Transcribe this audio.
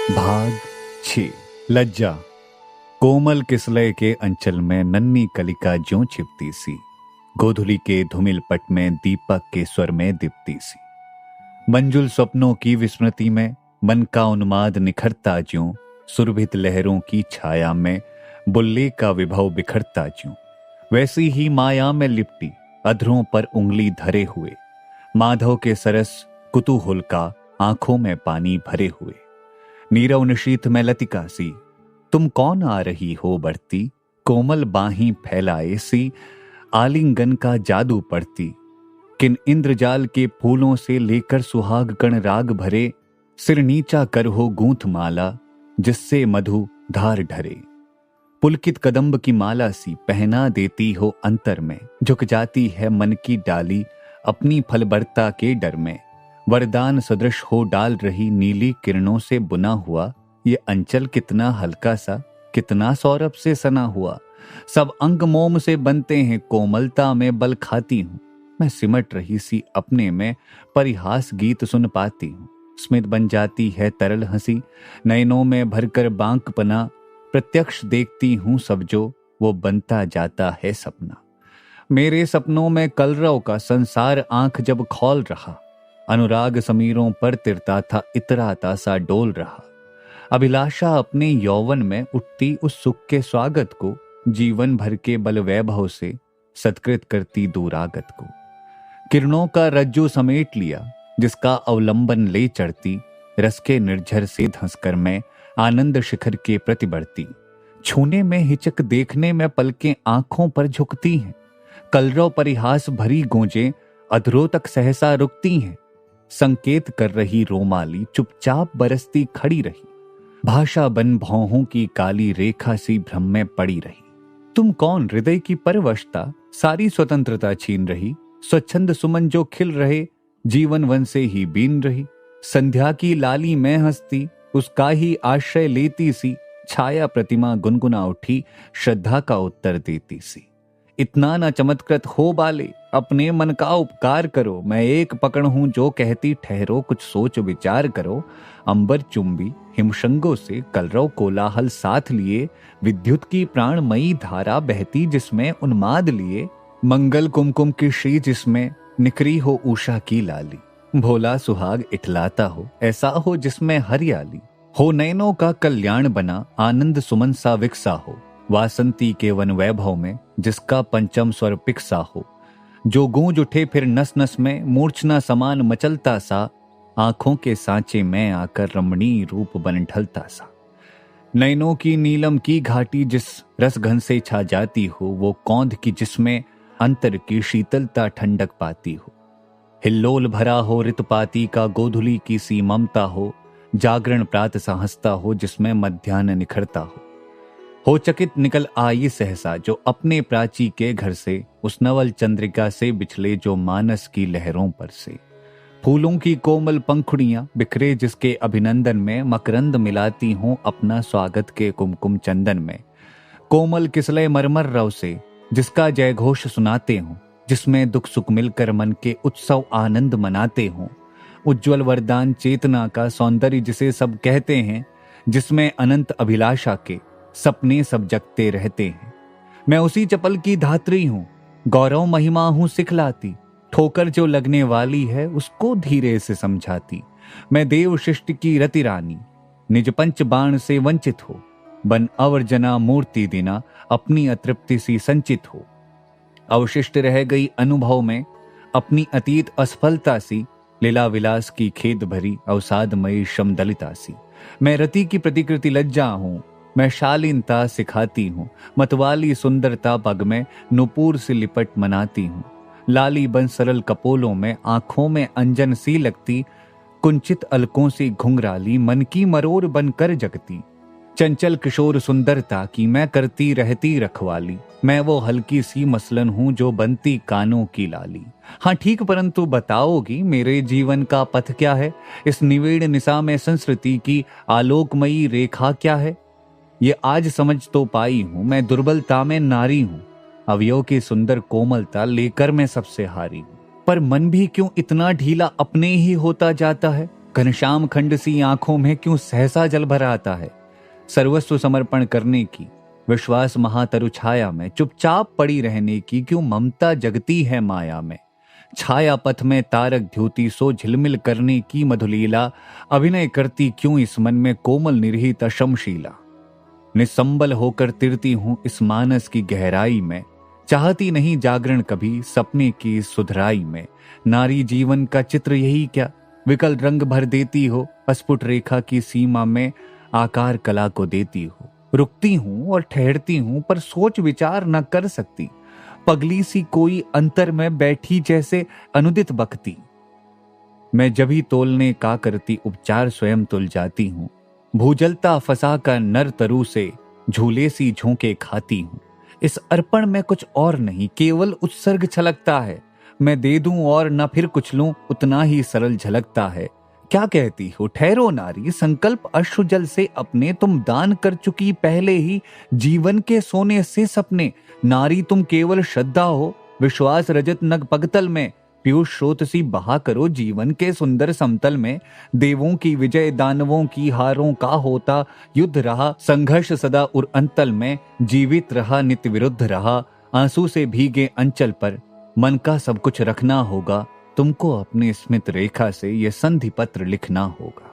भाग 6। लज्जा। कोमल किसलय के अंचल में नन्ही कलिका ज्यों छिपती सी, गोधुली के धूमिल पट में दीपक के स्वर में दीप्ति सी। मंजुल स्वप्नों की विस्मृति में मन का उन्माद निखरता ज्यों, सुरभित लहरों की छाया में बुल्ले का विभव बिखरता ज्यों, वैसी ही माया में लिपटी अधरों पर उंगली धरे हुए माधव के सरस कुतूहल का आंखों में पानी भरे हुए। नीरव निशीथ में लतिका सी, तुम कौन आ रही हो बढ़ती, कोमल बाहीं फैलाए सी आलिंगन का जादू पड़ती। किन इंद्रजाल के फूलों से लेकर सुहाग कण राग भरे, सिर नीचा कर हो गूंथ माला जिससे मधु धार ढरे। पुलकित कदम्ब की माला सी पहना देती हो अंतर में, झुक जाती है मन की डाली अपनी फलबरता के डर में। वरदान सदृश हो डाल रही नीली किरणों से बुना हुआ ये अंचल कितना हल्का सा, कितना सौरभ से सना हुआ। सब अंग मोम से बनते हैं, कोमलता में बल खाती हूँ। मैं सिमट रही सी अपने में परिहास गीत सुन पाती हूँ। स्मित बन जाती है तरल हंसी, नयनों में भरकर बांकपना। प्रत्यक्ष देखती हूँ सब जो वो बनता जाता है सपना। मेरे सपनों में कलरव का संसार आंख जब खोल रहा, अनुराग समीरों पर तिरता था इतराता सा डोल रहा। अभिलाषा अपने यौवन में उठती उस सुख के स्वागत को, जीवन भर के बल वैभव से सत्कृत करती दूरागत को। किरणों का रज्जू समेट लिया जिसका अवलंबन ले चढ़ती, रस के निर्झर से धंसकर मैं आनंद शिखर के प्रति बढ़ती। छूने में हिचक देखने में पलकें आंखों पर झुकती हैं, कलरव परिहास भरी गूंजें अधरों तक सहसा रुकती हैं। संकेत कर रही रोमाली चुपचाप बरसती खड़ी रही, भाषा बन भौहों की काली रेखा सी भ्रम में पड़ी रही। तुम कौन हृदय की परवशता सारी स्वतंत्रता छीन रही, स्वच्छंद सुमन जो खिल रहे जीवन वन से ही बीन रही। संध्या की लाली में हंसती उसका ही आश्रय लेती सी, छाया प्रतिमा गुनगुना उठी श्रद्धा का उत्तर देती सी। इतना न चमत्कृत हो बाले, अपने मन का उपकार करो। मैं एक पकड़ हूं जो कहती ठहरो, कुछ सोच विचार करो। अंबर चुंबी हिमशंगों से कलरव कोलाहल साथ लिए, विद्युत की प्राणमयी धारा बहती जिसमें उन्माद लिए। मंगल कुमकुम की श्री जिसमें निकरी हो उषा की लाली, भोला सुहाग इठलाता हो ऐसा हो जिसमें हरियाली हो। नयनों का कल्याण बना आनंद सुमन सा विकसा हो, वासंती के वन वैभव में जिसका पंचम स्वर पिकसा हो। जो गूंज उठे फिर नस नस में मूर्छना समान मचलता सा, आंखों के सांचे में आकर रमणीय रूप बन ढलता सा। नयनों की नीलम की घाटी जिस रस घन से छा जाती हो, वो कौंध की जिसमें अंतर की शीतलता ठंडक पाती हो। हिल्लोल भरा हो ऋतुपाती का गोधुली की सी ममता हो, जागरण प्रात सा हंसता हो जिसमें मध्याह्न निखरता हो चकित निकल आई सहसा जो अपने प्राची के घर से, उस नवल चंद्रिका से बिछले जो मानस की लहरों पर से। फूलों की कोमल पंखुड़ियां बिखरे जिसके अभिनंदन में, मकरंद मिलाती हूं अपना स्वागत के कुमकुम चंदन में। कोमल किसलय मरमर रव से जिसका जय घोष सुनाते हूं, जिसमें दुख सुख मिलकर मन के उत्सव आनंद मनाते हों। उज्ज्वल वरदान चेतना का सौंदर्य जिसे सब कहते हैं, जिसमें अनंत अभिलाषा के सपने सब जगते रहते हैं। मैं उसी चपल की धात्री हूं, गौरव महिमा हूं सिखलाती, ठोकर जो लगने वाली है उसको धीरे से समझाती। मैं देव शिष्ट की रति रानी, निज पंच बाण से वंचित हो, बन अवर्जना मूर्ति दिना अपनी अतृप्ति सी संचित हो। अवशिष्ट रह गई अनुभव में अपनी अतीत असफलता सी, लीला विलास की खेद भरी अवसादमयी श्रम दलिता सी। मैं रति की प्रतिकृति लज्जा हूं, मैं शालीनता सिखाती हूँ, मतवाली सुंदरता पग में नुपुर से लिपट मनाती हूँ। लाली बन सरल कपोलों में आंखों में अंजन सी लगती, कुंचित अलकों से घुंघराली मन की मरोर बनकर जगती। चंचल किशोर सुंदरता की मैं करती रहती रखवाली, मैं वो हल्की सी मसलन हूं जो बनती कानों की लाली। हाँ ठीक, परंतु बताओगी मेरे जीवन का पथ क्या है, इस निवेड़ निशा में संस्कृति की आलोकमयी रेखा क्या है। ये आज समझ तो पाई हूं, मैं दुर्बलता में नारी हूं, अवयव की सुंदर कोमलता लेकर मैं सबसे हारी हूं। पर मन भी क्यों इतना ढीला अपने ही होता जाता है, घनश्याम खंड सी आंखों में क्यों सहसा जल भर आता है? सर्वस्व समर्पण करने की विश्वास महातरु छाया में, चुपचाप पड़ी रहने की क्यों ममता जगती है माया में। छाया पथ में तारक द्योति सो झिलमिल करने की मधुलीला, अभिनय करती क्यों इस मन में कोमल निर्हित शमशीला। निसंबल होकर तिरती हूं इस मानस की गहराई में, चाहती नहीं जागरण कभी सपने की सुधराई में। नारी जीवन का चित्र यही क्या, विकल रंग भर देती हो, अस्फुट रेखा की सीमा में आकार कला को देती हो। रुकती हूं और ठहरती हूं पर सोच विचार न कर सकती, पगली सी कोई अंतर में बैठी जैसे अनुदित बकती। मैं जभी तोलने का करती उपचार स्वयं तुल जाती हूं, भूजलता फंसा कर नर तरु से झूले सी झोंके खाती हूं। इस अर्पण में कुछ और नहीं, केवल उत्सर्ग छलकता है। मैं दे दूं और न फिर कुछ लूं, उतना ही सरल झलकता है। क्या कहती हो ठहरो नारी, संकल्प अश्रु जल से अपने, तुम दान कर चुकी पहले ही जीवन के सोने से सपने। नारी तुम केवल श्रद्धा हो, विश्वास रजत नग पगतल में, पीयूष स्रोत सी बहा करो जीवन के सुंदर समतल में। देवों की विजय दानवों की हारों का होता युद्ध रहा, संघर्ष सदा उर अंतल में, जीवित रहा नित्य विरुद्ध रहा। आंसू से भीगे अंचल पर मन का सब कुछ रखना होगा, तुमको अपने स्मित रेखा से यह संधि पत्र लिखना होगा।